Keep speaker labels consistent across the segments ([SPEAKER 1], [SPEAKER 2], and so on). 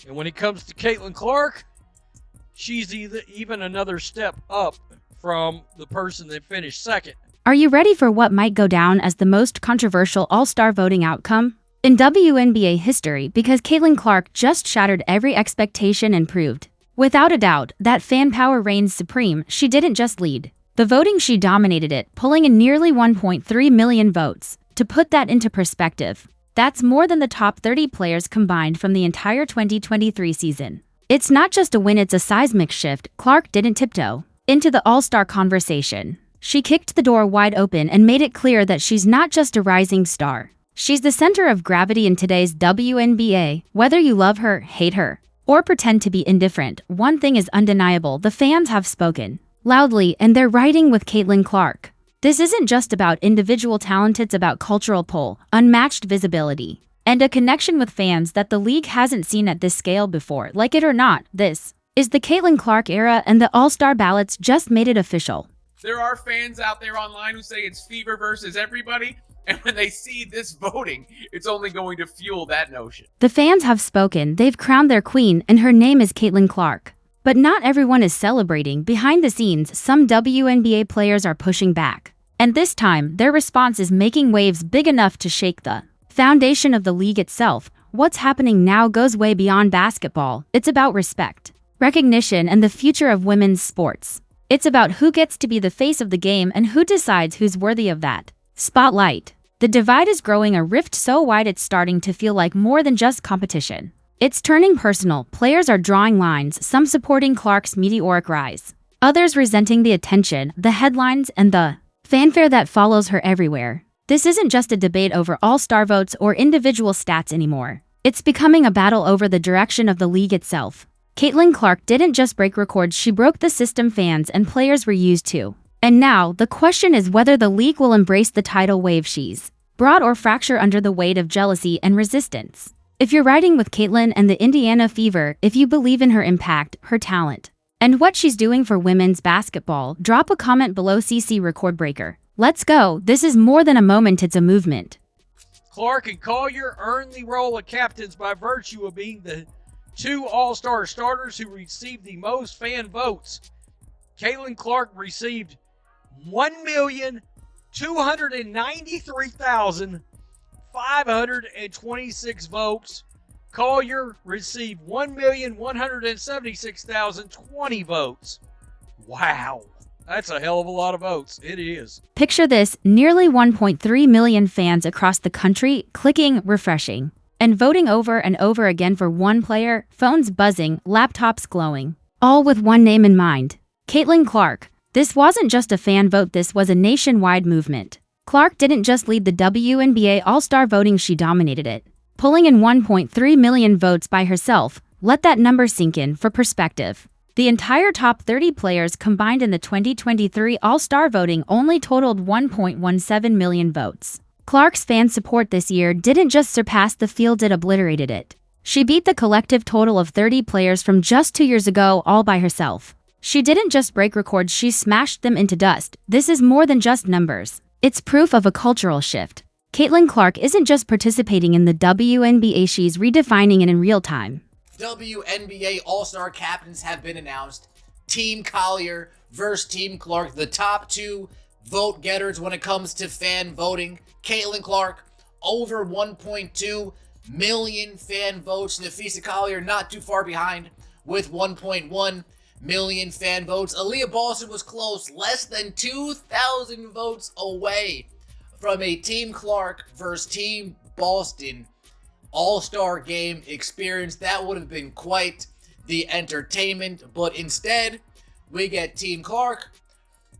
[SPEAKER 1] And when it comes to Caitlin Clark, she's even another step up from the person that finished second.
[SPEAKER 2] Are you ready for what might go down as the most controversial All-Star voting outcome in WNBA history, because Caitlin Clark just shattered every expectation and proved, without a doubt, that fan power reigns supreme? She didn't just lead the voting, she dominated it, pulling in nearly 1.3 million votes. To put that into perspective, that's more than the top 30 players combined from the entire 2023 season. It's not just a win, it's a seismic shift. Clark didn't tiptoe into the All-Star conversation. She kicked the door wide open and made it clear that she's not just a rising star. She's the center of gravity in today's WNBA. Whether you love her, hate her, or pretend to be indifferent, one thing is undeniable: the fans have spoken loudly, and they're riding with Caitlin Clark. This isn't just about individual talent, it's about cultural pull, unmatched visibility, and a connection with fans that the league hasn't seen at this scale before. Like it or not, this is the Caitlin Clark era, and the All-Star ballots just made it official.
[SPEAKER 3] There are fans out there online who say it's Fever versus everybody, and when they see this voting, it's only going to fuel that notion.
[SPEAKER 2] The fans have spoken, they've crowned their queen, and her name is Caitlin Clark. But not everyone is celebrating. Behind the scenes, some WNBA players are pushing back. And this time, their response is making waves big enough to shake the foundation of the league itself. What's happening now goes way beyond basketball. It's about respect, recognition, and the future of women's sports. It's about who gets to be the face of the game and who decides who's worthy of that spotlight. The divide is growing, a rift so wide it's starting to feel like more than just competition. It's turning personal. Players are drawing lines, some supporting Clark's meteoric rise, others resenting the attention, the headlines, and the fanfare that follows her everywhere. This isn't just a debate over all-star votes or individual stats anymore. It's becoming a battle over the direction of the league itself. Caitlin Clark didn't just break records, she broke the system fans and players were used to. And now, the question is whether the league will embrace the tidal wave she's brought or fracture under the weight of jealousy and resistance. If you're riding with Caitlin and the Indiana Fever, if you believe in her impact, her talent, and what she's doing for women's basketball, drop a comment below. CC Record Breaker. Let's go. This is more than a moment, it's a movement.
[SPEAKER 1] Clark and Collier earned the role of captains by virtue of being the two All-Star starters who received the most fan votes. Caitlin Clark received 1,293,526 votes. Collier received 1,176,020 votes. Wow, that's a hell of a lot of votes. It is.
[SPEAKER 2] Picture this, nearly 1.3 million fans across the country clicking, refreshing, and voting over and over again for one player, phones buzzing, laptops glowing, all with one name in mind: Caitlin Clark. This wasn't just a fan vote, this was a nationwide movement. Clark didn't just lead the WNBA All-Star voting, she dominated it, pulling in 1.3 million votes by herself. Let that number sink in. For perspective, the entire top 30 players combined in the 2023 All-Star voting only totaled 1.17 million votes. Clark's fan support this year didn't just surpass the field, it obliterated it. She beat the collective total of 30 players from just 2 years ago all by herself. She didn't just break records, she smashed them into dust. This is more than just numbers. It's proof of a cultural shift. Caitlin Clark isn't just participating in the WNBA, she's redefining it in real time.
[SPEAKER 4] WNBA All-Star captains have been announced. Team Collier versus Team Clark, the top two vote getters when it comes to fan voting. Caitlin Clark, over 1.2 million fan votes. Napheesa Collier not too far behind with 1.1 million fan votes. Aaliyah Boston was close, less than 2,000 votes away from a Team Clark versus Team Boston All-Star game experience. That would have been quite the entertainment, but instead, we get Team Clark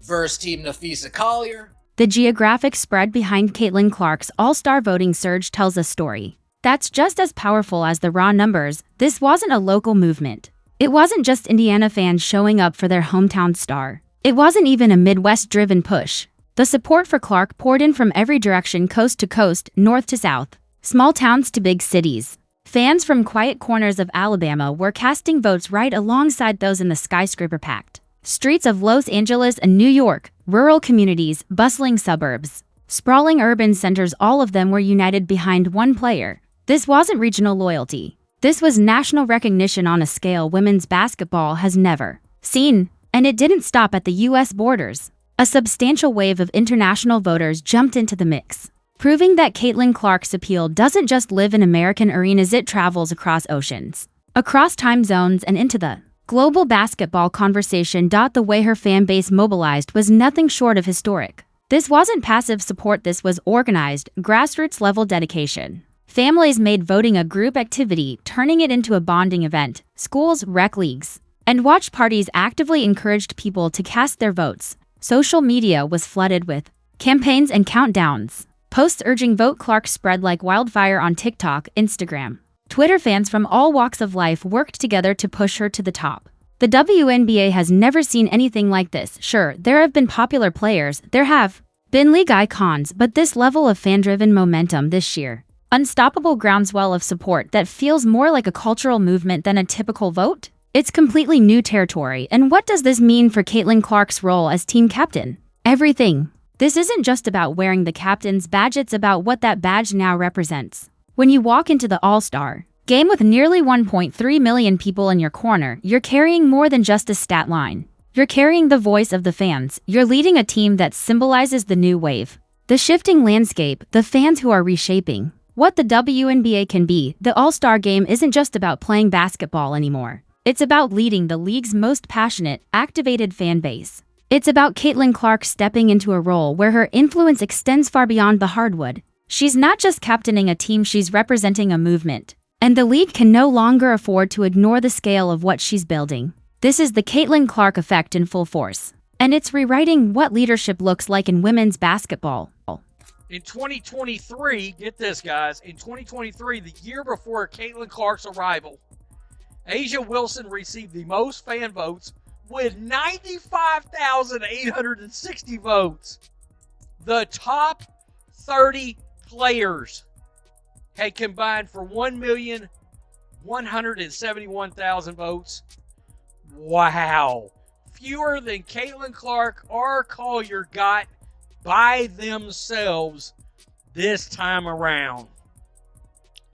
[SPEAKER 4] versus Team Napheesa Collier.
[SPEAKER 2] The geographic spread behind Caitlin Clark's All-Star voting surge tells a story that's just as powerful as the raw numbers. This wasn't a local movement. It wasn't just Indiana fans showing up for their hometown star. It wasn't even a Midwest-driven push. The support for Clark poured in from every direction, coast to coast, north to south, small towns to big cities. Fans from quiet corners of Alabama were casting votes right alongside those in the skyscraper-packed streets of Los Angeles and New York, rural communities, bustling suburbs, sprawling urban centers, all of them were united behind one player. This wasn't regional loyalty. This was national recognition on a scale women's basketball has never seen, and it didn't stop at the U.S. borders. A substantial wave of international voters jumped into the mix, proving that Caitlin Clark's appeal doesn't just live in American arenas, it travels across oceans, across time zones, and into the global basketball conversation. The way her fan base mobilized was nothing short of historic. This wasn't passive support, this was organized, grassroots-level dedication. Families made voting a group activity, turning it into a bonding event. Schools, rec leagues, and watch parties actively encouraged people to cast their votes. Social media was flooded with campaigns and countdowns. Posts urging vote Clark spread like wildfire on TikTok, Instagram, Twitter. Fans from all walks of life worked together to push her to the top. The WNBA has never seen anything like this. Sure, there have been popular players, there have been league icons, but this level of fan-driven momentum this year, unstoppable groundswell of support that feels more like a cultural movement than a typical vote? It's completely new territory. And what does this mean for Caitlin Clark's role as team captain? Everything. This isn't just about wearing the captain's badge, it's about what that badge now represents. When you walk into the All-Star game with nearly 1.3 million people in your corner, you're carrying more than just a stat line. You're carrying the voice of the fans. You're leading a team that symbolizes the new wave, the shifting landscape, the fans who are reshaping what the WNBA can be. The All-Star game isn't just about playing basketball anymore. It's about leading the league's most passionate, activated fan base. It's about Caitlin Clark stepping into a role where her influence extends far beyond the hardwood. She's not just captaining a team, she's representing a movement. And the league can no longer afford to ignore the scale of what she's building. This is the Caitlin Clark effect in full force. And it's rewriting what leadership looks like in women's basketball.
[SPEAKER 1] In 2023, get this, guys, in 2023, the year before Caitlin Clark's arrival, Asia Wilson received the most fan votes with 95,860 votes. The top 30 players had combined for 1,171,000 votes. Wow. Fewer than Caitlin Clark or Collier got by themselves this time around.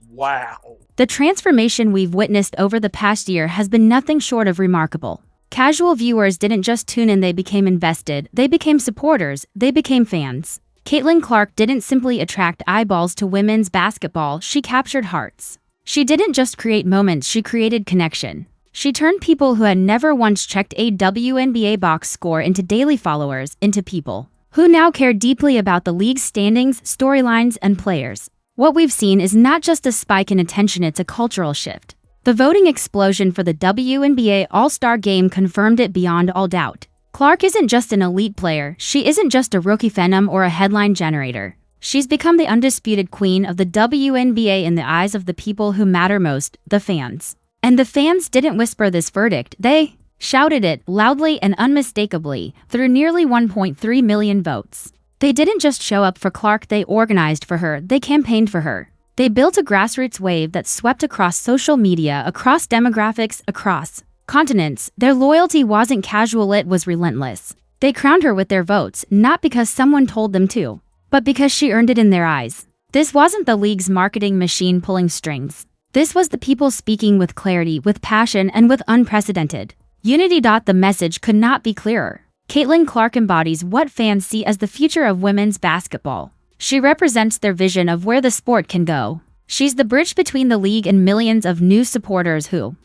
[SPEAKER 1] Wow.
[SPEAKER 2] The transformation we've witnessed over the past year has been nothing short of remarkable. Casual viewers didn't just tune in, they became invested, they became supporters, they became fans. Caitlin Clark didn't simply attract eyeballs to women's basketball, she captured hearts. She didn't just create moments, she created connection. She turned people who had never once checked a WNBA box score into daily followers, into people who now care deeply about the league's standings, storylines, and players. What we've seen is not just a spike in attention, it's a cultural shift. The voting explosion for the WNBA All-Star Game confirmed it beyond all doubt. Clark isn't just an elite player, she isn't just a rookie phenom or a headline generator. She's become the undisputed queen of the WNBA in the eyes of the people who matter most, the fans. And the fans didn't whisper this verdict, they shouted it loudly and unmistakably through nearly 1.3 million votes. They didn't just show up for Clark, they organized for her, they campaigned for her. They built a grassroots wave that swept across social media, across demographics, across continents. Their loyalty wasn't casual, it was relentless. They crowned her with their votes, not because someone told them to, but because she earned it in their eyes. This wasn't the league's marketing machine pulling strings. This was the people speaking with clarity, with passion, and with unprecedented unity. The message could not be clearer. Caitlin Clark embodies what fans see as the future of women's basketball. She represents their vision of where the sport can go. She's the bridge between the league and millions of new supporters who